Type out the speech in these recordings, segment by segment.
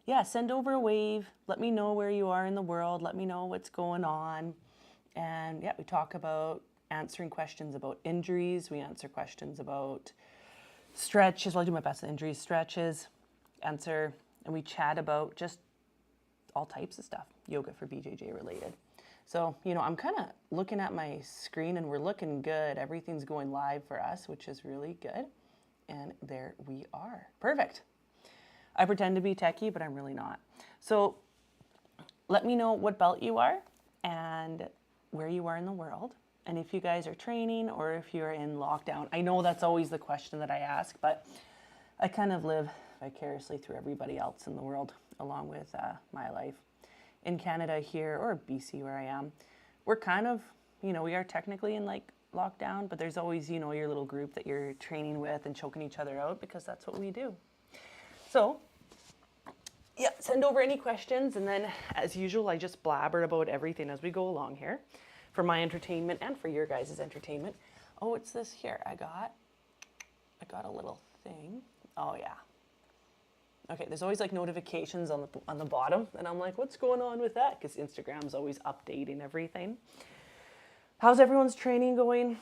yeah, send over a wave. Let me know where you are in the world. Let me know what's going on. And yeah, we talk about answering questions about injuries. We answer questions about stretches. Well, I do my best at injuries, stretches, answer, and we chat about just all types of stuff, yoga for BJJ related. So, I'm kind of looking at my screen and we're looking good. Everything's going live for us, which is really good. And there we are. Perfect. I pretend to be techie, but I'm really not. So let me know what belt you are and where you are in the world. And if you guys are training or if you're in lockdown. I know that's always the question that I ask, but I kind of live vicariously through everybody else in the world along with my life. In Canada here, or BC where I am, we're kind of, we are technically in like lockdown, but there's always, your little group that you're training with and choking each other out because that's what we do. So, yeah, send over any questions, and then as usual, I just blabber about everything as we go along here for my entertainment and for your guys' entertainment. Oh, it's this here. I got a little thing. Oh yeah. Okay, there's always like notifications on the bottom, and I'm like, what's going on with that? Because Instagram's always updating everything. How's everyone's training going?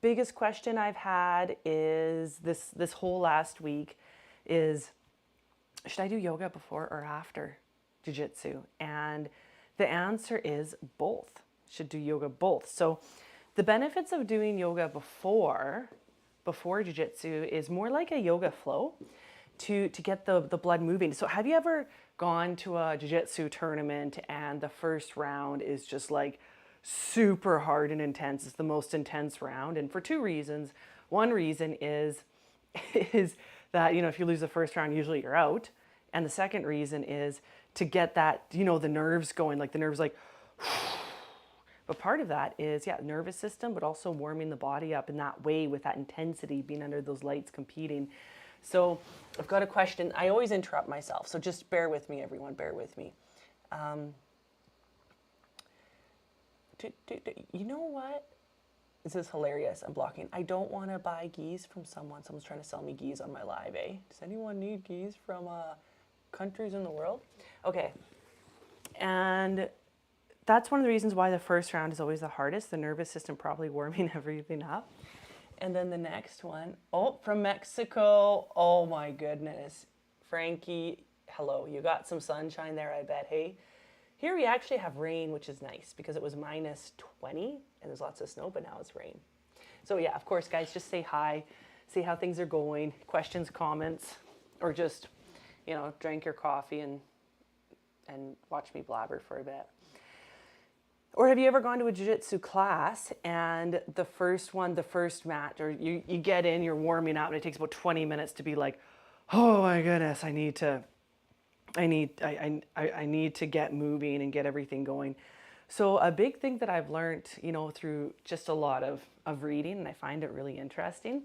Biggest question I've had is this whole last week is, should I do yoga before or after jiu-jitsu? And the answer is both. Should do yoga both. So the benefits of doing yoga before jiu-jitsu is more like a yoga flow to get the blood moving. So have you ever gone to a jiu-jitsu tournament and the first round is just like super hard and intense? It's the most intense round, and for two reasons. One reason is that, if you lose the first round, usually you're out. And the second reason is to get that, the nerves going, like the nerves like, but part of that is, nervous system, but also warming the body up in that way with that intensity, being under those lights, competing. So I've got a question. I always interrupt myself, so just bear with me, everyone, bear with me. You know what? This is hilarious. I'm blocking. I don't want to buy gis from someone. Someone's trying to sell me gis on my live, eh? Does anyone need gis from countries in the world? Okay. And that's one of the reasons why the first round is always the hardest. The nervous system probably warming everything up. And then the next one, from Mexico. Oh my goodness. Frankie, hello. You got some sunshine there, I bet, hey? Here we actually have rain, which is nice because it was minus 20 and there's lots of snow, but now it's rain. So yeah, of course, guys, just say hi, see how things are going, questions, comments, or just, drink your coffee and watch me blabber for a bit. Or have you ever gone to a jiu-jitsu class and the first match, or you get in, you're warming up, and it takes about 20 minutes to be like, oh my goodness, I need to get moving and get everything going. So a big thing that I've learned, through just a lot of reading, and I find it really interesting,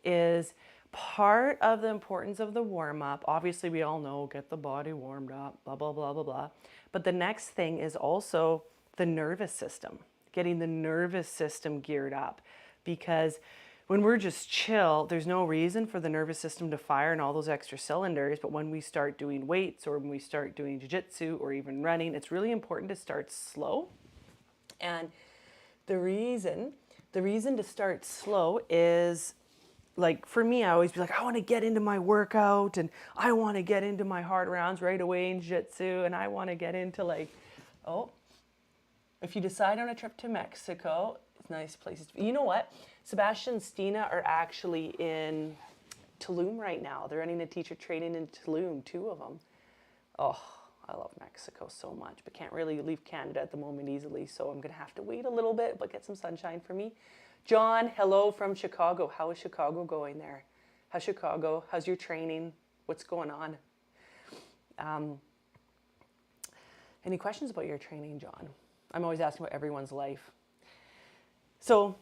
is part of the importance of the warm-up. Obviously, we all know, get the body warmed up, blah, blah, blah, blah, blah. But the next thing is also the nervous system, getting the nervous system geared up, because when we're just chill, there's no reason for the nervous system to fire and all those extra cylinders. But when we start doing weights or when we start doing jiu-jitsu or even running, it's really important to start slow. And the reason to start slow is, like, for me, I always be like, I want to get into my workout and I want to get into my hard rounds right away in jiu-jitsu, and I want to get into if you decide on a trip to Mexico, it's nice places. You know what? Sebastian and Stina are actually in Tulum right now. They're running a teacher training in Tulum, 2 of them. Oh, I love Mexico so much, but can't really leave Canada at the moment easily, so I'm going to have to wait a little bit, but get some sunshine for me. John, hello from Chicago. How is Chicago going there? How's Chicago? How's your training? What's going on? Any questions about your training, John? I'm always asking about everyone's life. So,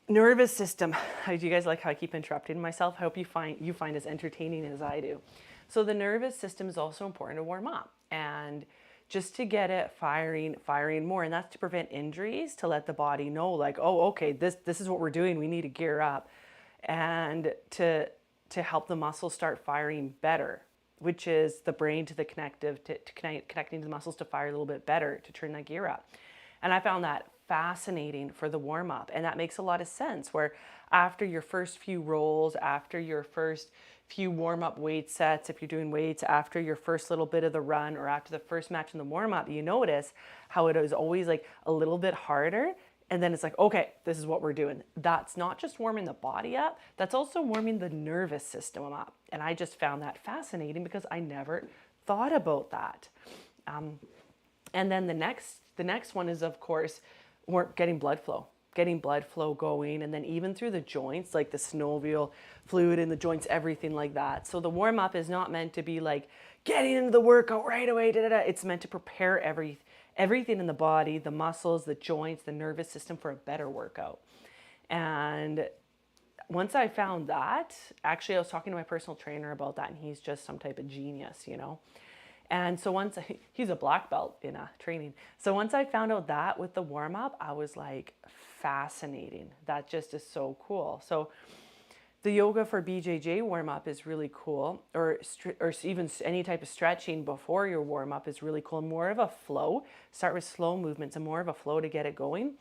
nervous system. Do you guys like how I keep interrupting myself? I hope you find as entertaining as I do. So the nervous system is also important to warm up and just to get it firing more. And that's to prevent injuries, to let the body know, like, oh, okay, this is what we're doing. We need to gear up. And to to help the muscles start firing better, which is the brain to the connecting to the muscles to fire a little bit better, to turn that gear up. And I found that fascinating for the warm up. And that makes a lot of sense, where after your first few rolls, after your first few warm up weight sets, if you're doing weights, after your first little bit of the run, or after the first match in the warm up, you notice how it is always like a little bit harder. And then it's like, okay, this is what we're doing. That's not just warming the body up, that's also warming the nervous system up. And I just found that fascinating because I never thought about that. And then the next one is, of course, getting blood flow going, and then even through the joints, like the synovial fluid in the joints, everything like that. So the warm up is not meant to be like getting into the workout right away. It's meant to prepare everything in the body, the muscles, the joints, the nervous system for a better workout. And once I found that, actually I was talking to my personal trainer about that, and he's just some type of genius, you know. And so he's a black belt in training. So once I found out that with the warm up, I was like, fascinating. That just is so cool. So the yoga for BJJ warm up is really cool, or even any type of stretching before your warm up is really cool. More of a flow. Start with slow movements and more of a flow to get it going,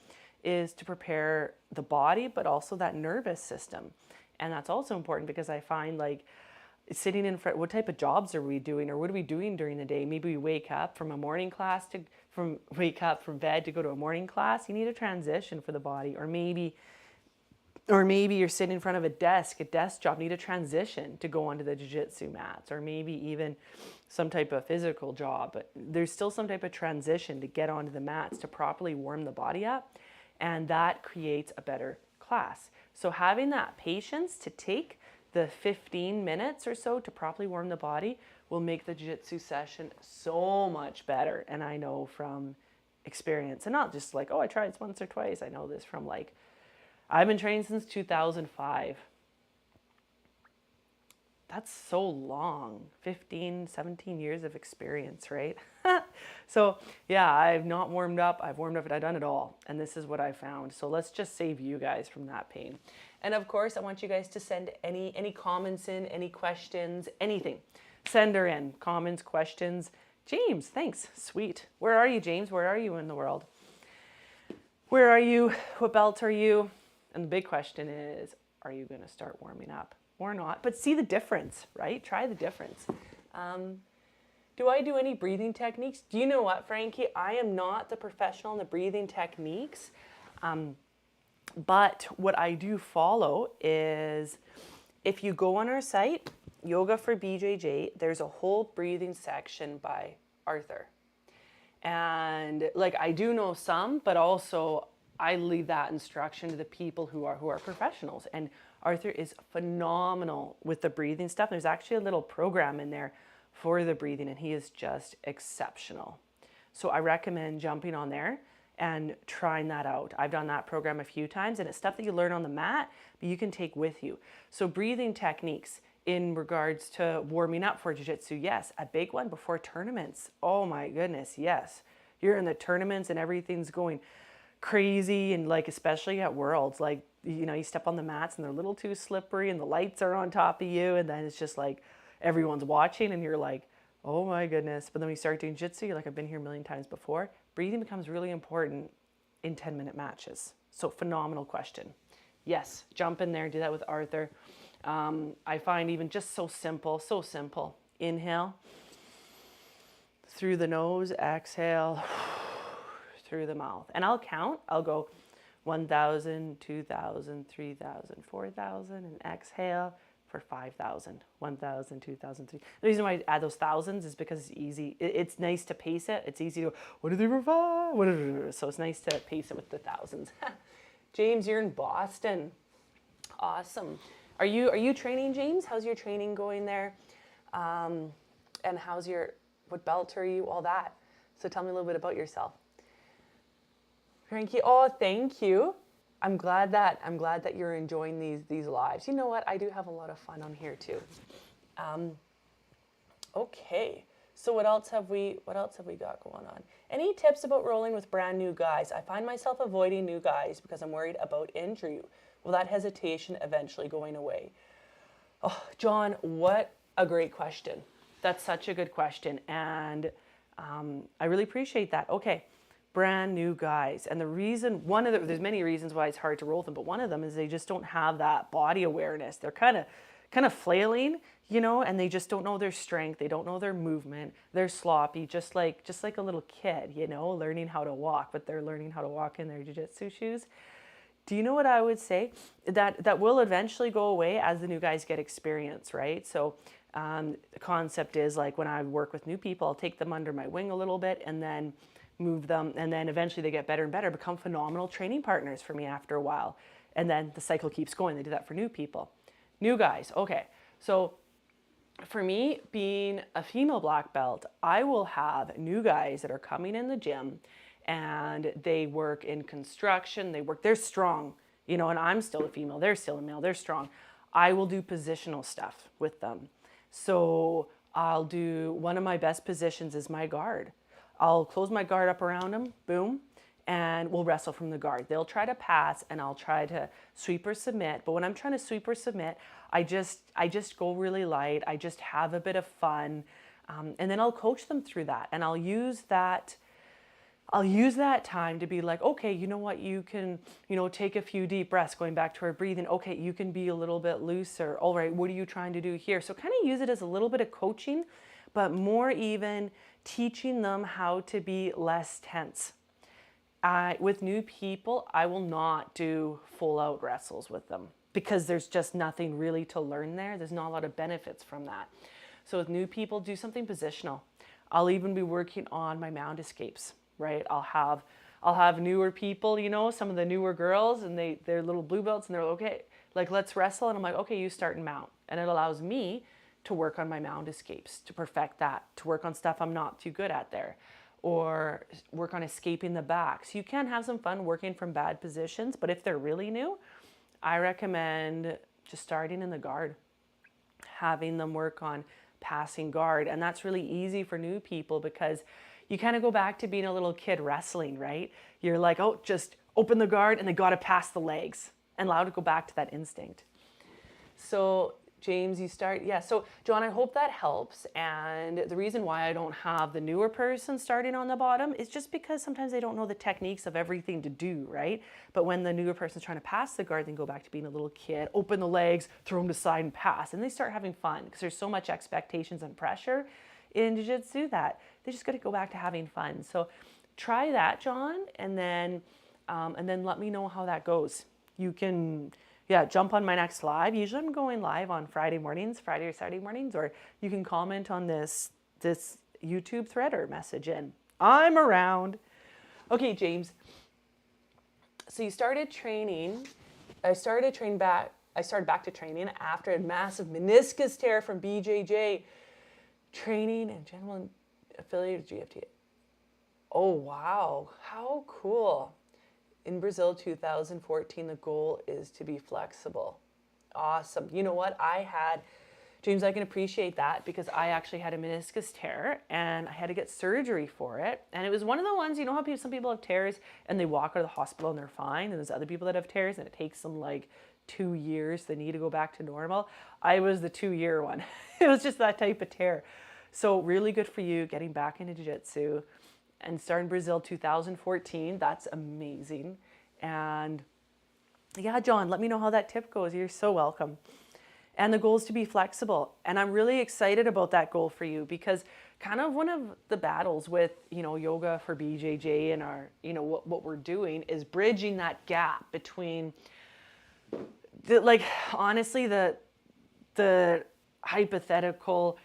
is to prepare the body, but also that nervous system. And that's also important because I find, like, sitting in front, what type of jobs are we doing, or what are we doing during the day? Maybe we wake up from a morning class wake up from bed to go to a morning class. You need a transition for the body. Or maybe you're sitting in front of a desk job, need a transition to go onto the jiu-jitsu mats, or maybe even some type of physical job, but there's still some type of transition to get onto the mats to properly warm the body up, and that creates a better class. So having that patience to take the 15 minutes or so to properly warm the body will make the jiu-jitsu session so much better. And I know from experience, and not just like, oh, I tried once or twice. I know this from, like, I've been training since 2005. That's so long, 15, 17 years of experience, right? So yeah, I've not warmed up. I've warmed up, I've done it all. And this is what I found. So let's just save you guys from that pain. And of course, I want you guys to send any comments in, any questions, anything. Send her in, comments, questions. James, thanks, sweet. Where are you, James? Where are you in the world? Where are you? What belt are you? And the big question is, are you going to start warming up or not? But see the difference, right? Try the difference. Do I do any breathing techniques? Do you know what, Frankie? I am not the professional in the breathing techniques. But what I do follow is, if you go on our site, Yoga for BJJ, there's a whole breathing section by Arthur. And like, I do know some, but also I leave that instruction to the people who are professionals. And Arthur is phenomenal with the breathing stuff. There's actually a little program in there for the breathing, and he is just exceptional. So I recommend jumping on there and trying that out. I've done that program a few times, and it's stuff that you learn on the mat, but you can take with you. So breathing techniques in regards to warming up for jiu-jitsu, yes. A big one before tournaments. Oh my goodness, yes. You're in the tournaments and everything's going crazy, and like, especially at Worlds, like, you know, you step on the mats and they're a little too slippery and the lights are on top of you, and then it's just like everyone's watching and you're like, oh my goodness. But then when you start doing jiu-jitsu, you're like, I've been here a million times before. Breathing becomes really important in 10-minute matches. So phenomenal question. Yes, jump in there, do that with Arthur. I find even just so simple. Inhale through the nose, exhale through the mouth. And I'll count. I'll go 1,000, 2,000, 3,000, 4,000, and exhale for 5,000, 1,000, 2,000, 3,000. The reason why I add those thousands is because it's easy. It's nice to pace it. It's easy to go, 1, 2, 3, 4, 5. 1, 2, 3, 4. So it's nice to pace it with the thousands. James, you're in Boston. Awesome. Are you training, James? How's your training going there? And what belt are you? All that. So tell me a little bit about yourself. Frankie, oh, thank you. I'm glad that you're enjoying these lives. You know what? I do have a lot of fun on here too. Okay. So what else have we got going on? Any tips about rolling with brand new guys? I find myself avoiding new guys because I'm worried about injury. Will that hesitation eventually going away? Oh, John, what a great question. That's such a good question. And I really appreciate that. Okay, brand new guys. And the reason, there's many reasons why it's hard to roll with them, but one of them is they just don't have that body awareness. They're kind of flailing, and they just don't know their strength. They don't know their movement. They're sloppy, just like a little kid, learning how to walk, but they're learning how to walk in their jiu-jitsu shoes. Do you know what I would say? That will eventually go away as the new guys get experience, right? So the concept is like when I work with new people, I'll take them under my wing a little bit and then move them, and then eventually they get better and better, become phenomenal training partners for me after a while. And then the cycle keeps going. They do that for new people. New guys, okay. So for me, being a female black belt, I will have new guys that are coming in the gym and they work in construction, they're strong, and I'm still a female, they're still a male, they're strong. I will do positional stuff with them. So I'll do, one of my best positions is my guard. I'll close my guard up around them, boom, and we'll wrestle from the guard. They'll try to pass and I'll try to sweep or submit. But when I'm trying to sweep or submit, I just go really light. I just have a bit of fun. And then I'll coach them through that. And I'll use that time to be like, okay, you know what, you can, take a few deep breaths, going back to our breathing. Okay, you can be a little bit looser. All right, what are you trying to do here? So kind of use it as a little bit of coaching, but more even teaching them how to be less tense. With new people, I will not do full out wrestles with them because there's just nothing really to learn there. There's not a lot of benefits from that. So with new people, do something positional. I'll even be working on my mound escapes, right? I'll have newer people, some of the newer girls, and they're little blue belts, and they're okay, like, let's wrestle. And I'm like, okay, you start and mount. And it allows me to work on my mound escapes, to perfect that, to work on stuff I'm not too good at there, or work on escaping the back. So you can have some fun working from bad positions, but if they're really new, I recommend just starting in the guard, having them work on passing guard. And that's really easy for new people because you kind of go back to being a little kid wrestling, right? You're like, oh, just open the guard and they got to pass the legs, and allow to go back to that instinct. So James, you start. Yeah. So John, I hope that helps. And the reason why I don't have the newer person starting on the bottom is just because sometimes they don't know the techniques of everything to do, right? But when the newer person's trying to pass the guard, they go back to being a little kid, open the legs, throw them to side and pass. And they start having fun because there's so much expectations and pressure in jiu-jitsu that they just got to go back to having fun. So try that, John, and then let me know how that goes. You can jump on my next live. Usually I'm going live on Friday or Saturday mornings, or you can comment on this YouTube thread or message in. I'm around. Okay, James. So you started training. I started back to training after a massive meniscus tear from BJJ. Training and general affiliated GFT. Oh, wow. How cool. In Brazil 2014, the goal is to be flexible. Awesome. You know what? James, I can appreciate that because I actually had a meniscus tear and I had to get surgery for it. And it was one of the ones, how some people have tears and they walk out of the hospital and they're fine. And there's other people that have tears and it takes them like 2 years. They need to go back to normal. I was the 2-year one. It was just that type of tear. So really good for you getting back into jiu-jitsu and starting Brazil 2014. That's amazing. And yeah, John, let me know how that tip goes. You're so welcome. And the goal is to be flexible. And I'm really excited about that goal for you because kind of one of the battles with, yoga for BJJ and our, what we're doing is bridging that gap between the hypothetical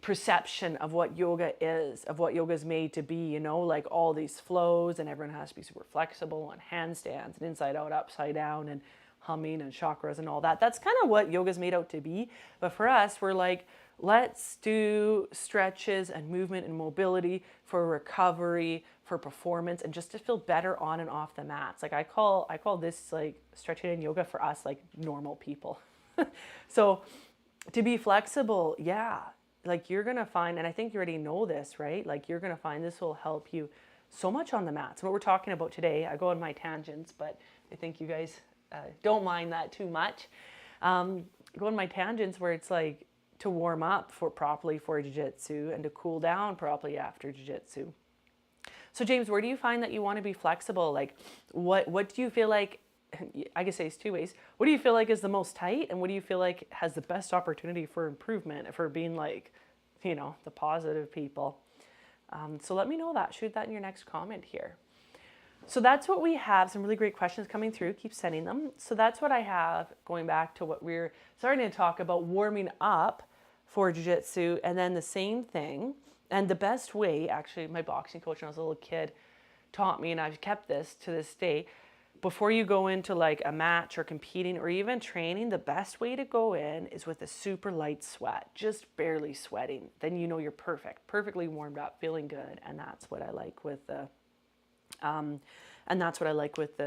perception of what yoga is, of what yoga is made to be, like all these flows and everyone has to be super flexible on handstands and inside out, upside down and humming and chakras and all that. That's kind of what yoga is made out to be. But for us, we're like, let's do stretches and movement and mobility for recovery, for performance, and just to feel better on and off the mats. Like I call this like stretching and yoga for us, like normal people. So to be flexible, yeah, like you're going to find, and I think you already know this, right? Like you're going to find this will help you so much on the mats. What we're talking about today, I go on my tangents, but I think you guys don't mind that too much. Go on my tangents where it's like to warm up properly for jiu-jitsu and to cool down properly after jiu-jitsu. So James, where do you find that you want to be flexible? Like what do you feel like, I guess it's two ways. What do you feel like is the most tight, and what do you feel like has the best opportunity for improvement, for being like, you know, the positive people? So let me know that. Shoot that in your next comment here. So that's what we have. Some really great questions coming through. Keep sending them. So that's what I have, going back to what we're starting to talk about, warming up for jiu-jitsu, and then the same thing. And the best way, actually, my boxing coach when I was a little kid taught me, and I've kept this to this day, before you go into like a match or competing or even training, the best way to go in is with a super light sweat, just barely sweating. Then you know you're perfectly warmed up, feeling good. And that's what I like with the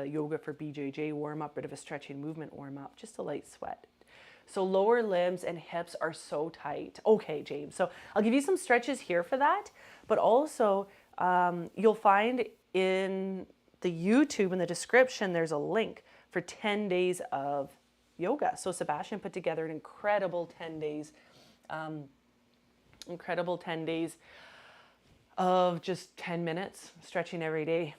yoga for BJJ warm up, bit of a stretching movement warm up, just a light sweat. So lower limbs and hips are so tight. Okay, James. So I'll give you some stretches here for that, but also you'll find in the YouTube in the description, there's a link for 10 days of yoga. So Sebastian put together an incredible 10 days of just 10 minutes stretching every day.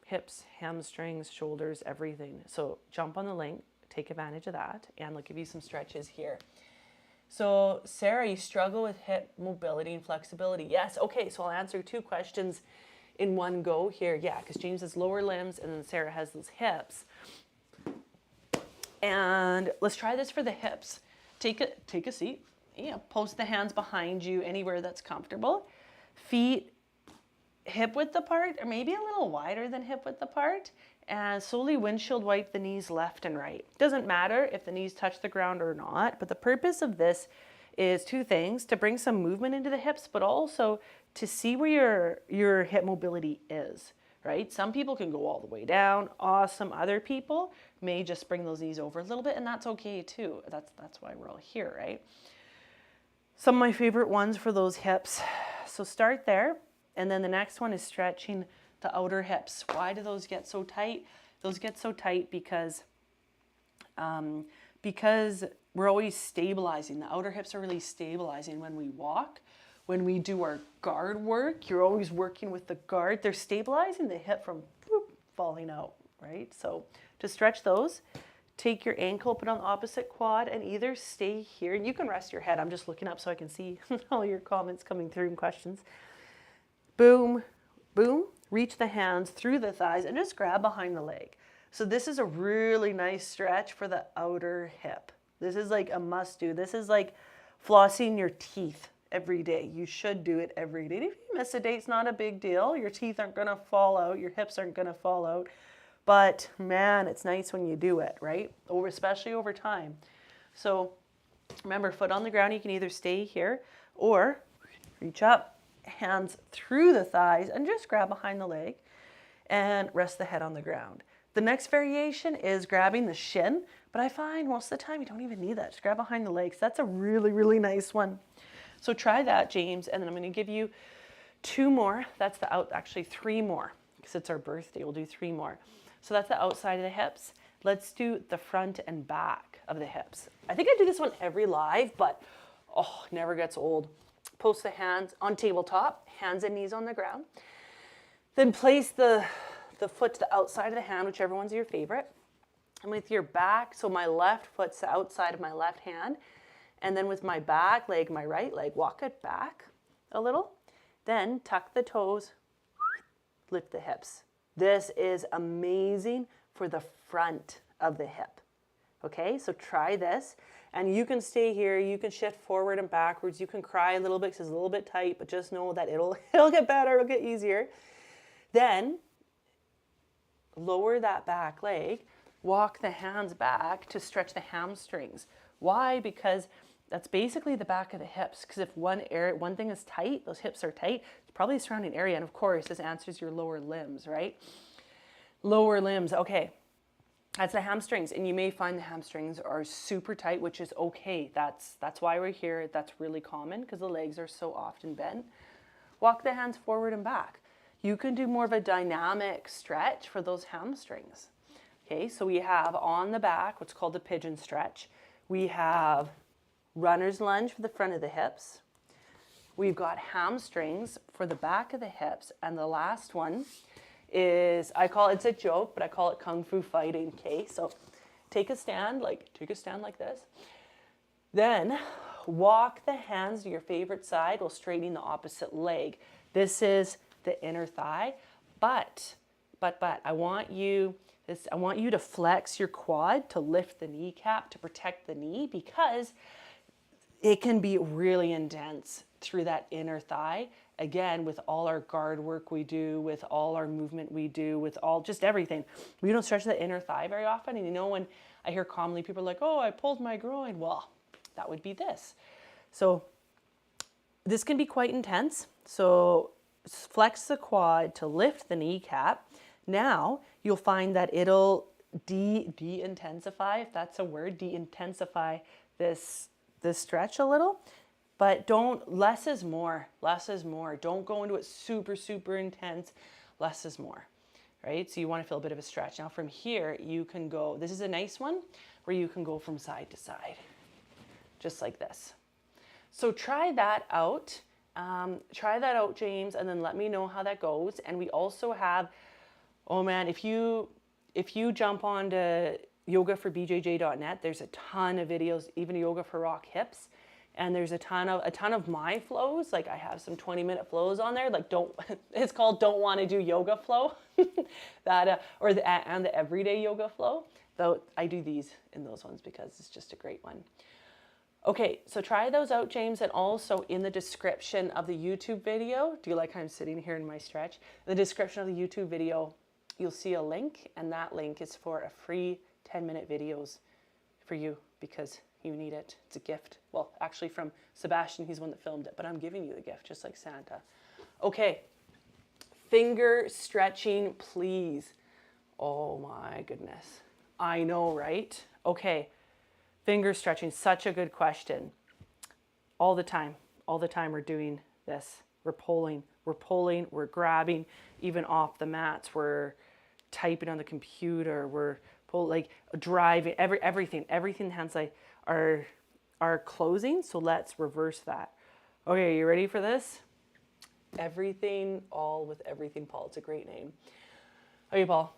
Hips, hamstrings, shoulders, everything. So jump on the link, take advantage of that, and I'll give you some stretches here. So Sarah, you struggle with hip mobility and flexibility. Yes, okay, so I'll answer two questions in one go here. Yeah, because James has lower limbs and then Sarah has those hips. And let's try this for the hips. Take a seat. Yeah, post the hands behind you anywhere that's comfortable. Feet hip width apart, or maybe a little wider than hip width apart. And slowly windshield wipe the knees left and right. Doesn't matter if the knees touch the ground or not, but the purpose of this is two things: to bring some movement into the hips, but also to see where your hip mobility is, right? Some people can go all the way down. Awesome. Other people may just bring those knees over a little bit, and that's okay too. That's why we're all here, right? Some of my favorite ones for those hips. So start there, and then the next one is stretching the outer hips. Why do those get so tight? Those get so tight because we're always stabilizing. The outer hips are really stabilizing when we walk. When we do our guard work, you're always working with the guard. They're stabilizing the hip from falling out, right? So to stretch those, take your ankle, put on the opposite quad, and either stay here. You can rest your head. I'm just looking up so I can see all your comments coming through and questions. Boom, boom. Reach the hands through the thighs and just grab behind the leg. So this is a really nice stretch for the outer hip. This is like a must do. This is like flossing your teeth every day. You should do it every day. If you miss a day, it's not a big deal. Your teeth aren't going to fall out. Your hips aren't going to fall out. But man, it's nice when you do it, right? Especially over time. So remember, foot on the ground. You can either stay here or reach up, hands through the thighs, and just grab behind the leg and rest the head on the ground. The next variation is grabbing the shin, but I find most of the time you don't even need that. Just grab behind the legs. That's a really, really nice one. So try that, James, and then I'm going to give you two more. That's actually three more, because it's our birthday. We'll do three more. So that's the outside of the hips. Let's do the front and back of the hips. I think I do this one every live, but never gets old. Post the hands on tabletop, hands and knees on the ground. Then place the foot to the outside of the hand, whichever one's your favorite. And with your back, so my left foot's the outside of my left hand. And then with my back leg, my right leg, walk it back a little. Then tuck the toes, lift the hips. This is amazing for the front of the hip. Okay, so try this. And you can stay here, you can shift forward and backwards, you can cry a little bit because it's a little bit tight, but just know that it'll get better, it'll get easier. Then lower that back leg, walk the hands back to stretch the hamstrings. Why? Because that's basically the back of the hips. Because if one thing is tight, those hips are tight, it's probably the surrounding area. And of course, this answers your lower limbs, right? Lower limbs, okay. That's the hamstrings, and you may find the hamstrings are super tight, which is okay. That's why we're here. That's really common because the legs are so often bent. Walk the hands forward and back. You can do more of a dynamic stretch for those hamstrings. Okay, so we have on the back what's called the pigeon stretch. We have runner's lunge for the front of the hips. We've got hamstrings for the back of the hips. And the last one is, it's a joke, but I call it Kung Fu fighting, okay? So take a stand like this. Then walk the hands to your favorite side while straightening the opposite leg. This is the inner thigh, but I want you to flex your quad to lift the kneecap to protect the knee, because it can be really intense through that inner thigh. Again, with all our guard work we do, with all our movement we do, with all just everything. We don't stretch the inner thigh very often. And you know, when I hear commonly people are like, oh, I pulled my groin. Well, that would be this. So this can be quite intense. So flex the quad to lift the kneecap. Now you'll find that it'll de-intensify, if that's a word, de-intensify this stretch a little. But less is more. Don't go into it super, super intense. Less is more, right? So you want to feel a bit of a stretch. Now from here, you can go, this is a nice one where you can go from side to side, just like this. So try that out. James, and then let me know how that goes. And we also have, oh man, if you jump onto yogaforbjj.net, there's a ton of videos, even Yoga for Rock Hips. And there's a ton of my flows. Like I have some 20-minute flows on there. Like it's called Don't Want to Do Yoga Flow, and the Everyday Yoga Flow. Though I do these in those ones because it's just a great one. Okay, so try those out, James, and also in the description of the YouTube video. Do you like how I'm sitting here in my stretch? In the description of the YouTube video, you'll see a link, and that link is for a free 10-minute videos for you because you need it. It's a gift. Well, actually from Sebastian, he's the one that filmed it, but I'm giving you the gift just like Santa. Okay, finger stretching, please. Oh my goodness. I know, right? Okay, finger stretching, such a good question. All the time we're doing this. We're pulling, we're grabbing, even off the mats. We're typing on the computer, we're driving, everything hands like are closing. So let's reverse that. Okay, you ready for this? Everything, all with everything, Paul. It's a great name. Okay, Paul.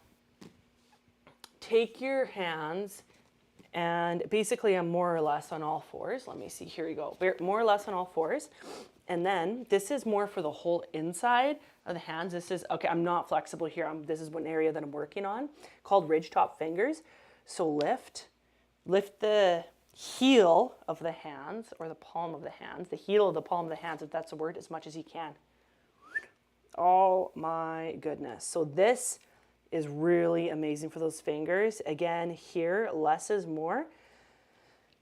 Take your hands and basically I'm more or less on all fours. Let me see, here we go. More or less on all fours. And then this is more for the whole inside of the hands. This is, okay, I'm not flexible here. This is one area that I'm working on called ridge top fingers. So lift the heel of the hands or the palm of the hands, the heel of the palm of the hands, if that's a word, as much as you can. Oh my goodness. So this is really amazing for those fingers. Again, here, less is more.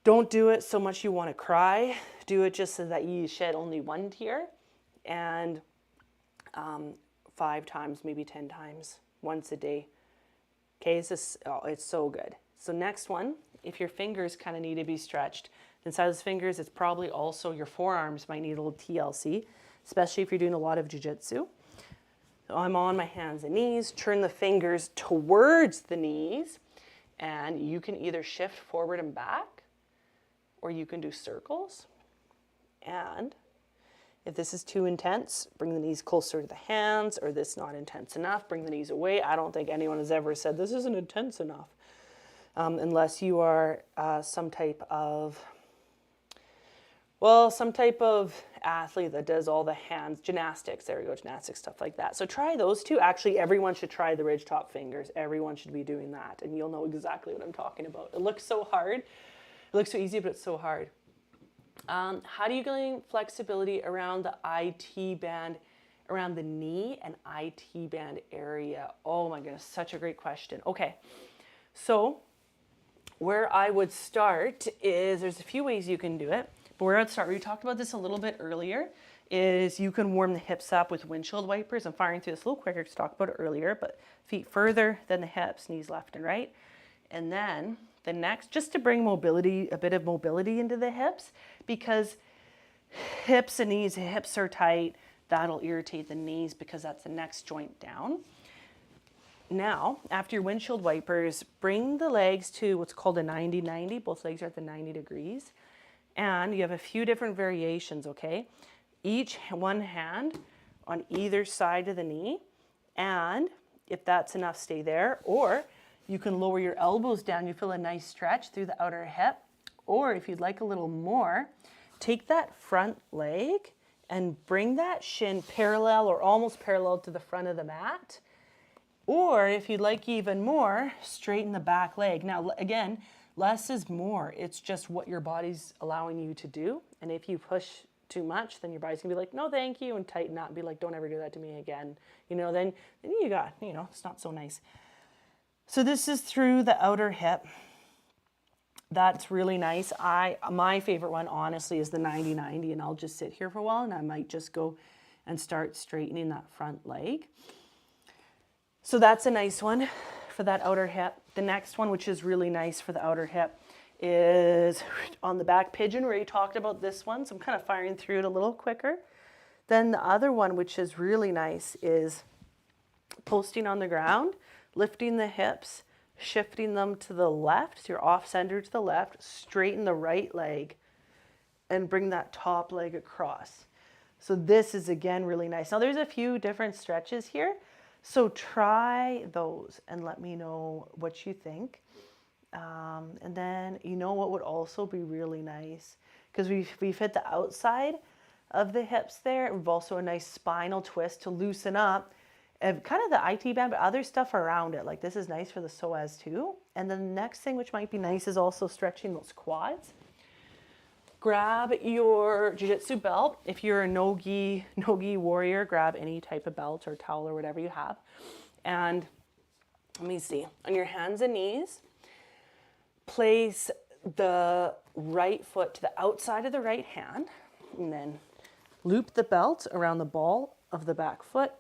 Don't do it so much you want to cry. Do it just so that you shed only one tear. And 5 times, maybe 10 times, once a day. Okay, it's so good. So next one, if your fingers kind of need to be stretched, inside those fingers, it's probably also your forearms might need a little TLC, especially if you're doing a lot of jiu-jitsu. So I'm on my hands and knees, turn the fingers towards the knees, and you can either shift forward and back, or you can do circles. And if this is too intense, bring the knees closer to the hands, or this not intense enough, bring the knees away. I don't think anyone has ever said this isn't intense enough, unless you are some type of athlete that does all the hands, gymnastics, there we go, gymnastics, stuff like that. So try those two. Actually, everyone should try the ridge top fingers. Everyone should be doing that, and you'll know exactly what I'm talking about. It looks so hard. It looks so easy, but it's so hard. How do you gain flexibility around the IT band, around the knee and IT band area? Oh my goodness, such a great question. Okay, so where I would start is, there's a few ways you can do it. But where I'd start, we talked about this a little bit earlier, is you can warm the hips up with windshield wipers. I'm firing through this a little quicker to talk about it earlier, but feet further than the hips, knees left and right. And then the next, just to bring mobility, a bit of mobility into the hips, because hips and knees, hips are tight, that'll irritate the knees because that's the next joint down. now, after your windshield wipers, bring the legs to what's called a 90-90. Both legs are at the 90 degrees. And you have a few different variations, okay? Each one hand on either side of the knee. And if that's enough, stay there. Or you can lower your elbows down. You feel a nice stretch through the outer hip. Or if you'd like a little more, take that front leg and bring that shin parallel or almost parallel to the front of the mat. Or if you'd like even more, straighten the back leg. Now, again, less is more. It's just what your body's allowing you to do. And if you push too much, then your body's gonna be like, no, thank you, and tighten up and be like, don't ever do that to me again. You know, then you got, you know, it's not so nice. So this is through the outer hip. That's really nice. My favorite one, honestly, is the 90-90, and I'll just sit here for a while, and I might just go and start straightening that front leg. So that's a nice one for that outer hip. The next one, which is really nice for the outer hip, is on the back pigeon. We already talked about this one, so I'm kind of firing through it a little quicker. Then the other one, which is really nice, is posting on the ground, lifting the hips, shifting them to the left, so you're off center to the left, straighten the right leg, and bring that top leg across. So this is, again, really nice. Now there's a few different stretches here, so try those and let me know what you think. And then, you know what would also be really nice, because we've hit the outside of the hips there. We've also a nice spinal twist to loosen up, and kind of the IT band, but other stuff around it. Like this is nice for the psoas too. And then the next thing, which might be nice, is also stretching those quads. Grab your jiu-jitsu belt. If you're a no-gi warrior, grab any type of belt or towel or whatever you have. And let me see, on your hands and knees, place the right foot to the outside of the right hand, and then loop the belt around the ball of the back foot.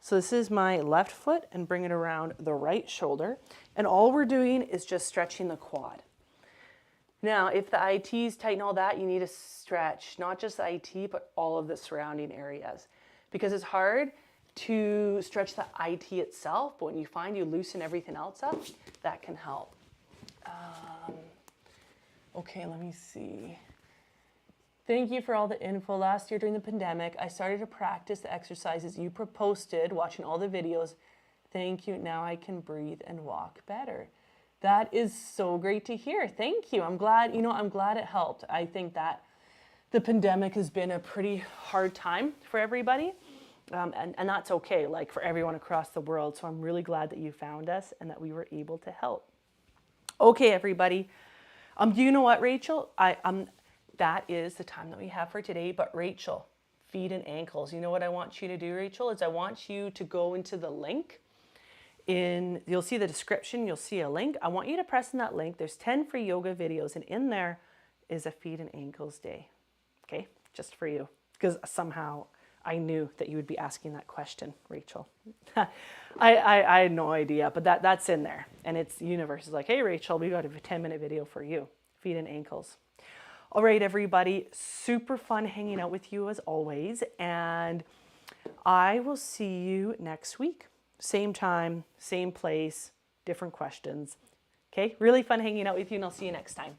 So this is my left foot, and bring it around the right shoulder. And all we're doing is just stretching the quad. Now, if the IT's tight and all that, you need to stretch not just the IT, but all of the surrounding areas. Because it's hard to stretch the IT itself, but when you find you loosen everything else up, that can help. Okay, let me see. Thank you for all the info. Last year during the pandemic, I started to practice the exercises you posted, watching all the videos. Thank you. Now I can breathe and walk better. That is so great to hear. Thank you. I'm glad, I'm glad it helped. I think that the pandemic has been a pretty hard time for everybody. And that's okay, like for everyone across the world. So I'm really glad that you found us and that we were able to help. Okay, everybody. Do you know what, Rachel? That is the time that we have for today. But Rachel, feet and ankles. You know what I want you to do, Rachel, is I want you to go into the link. You'll see the description, you'll see a link. I want you to press in that link. There's 10 free yoga videos, and in there is a feet and ankles day. Okay, just for you, because somehow I knew that you would be asking that question, Rachel. I had no idea, but that's in there. And it's the universe is like, hey, Rachel, we got a 10-minute video for you, feet and ankles. All right, everybody, super fun hanging out with you as always. And I will see you next week. Same time, same place, different questions. Okay, really fun hanging out with you, and I'll see you next time.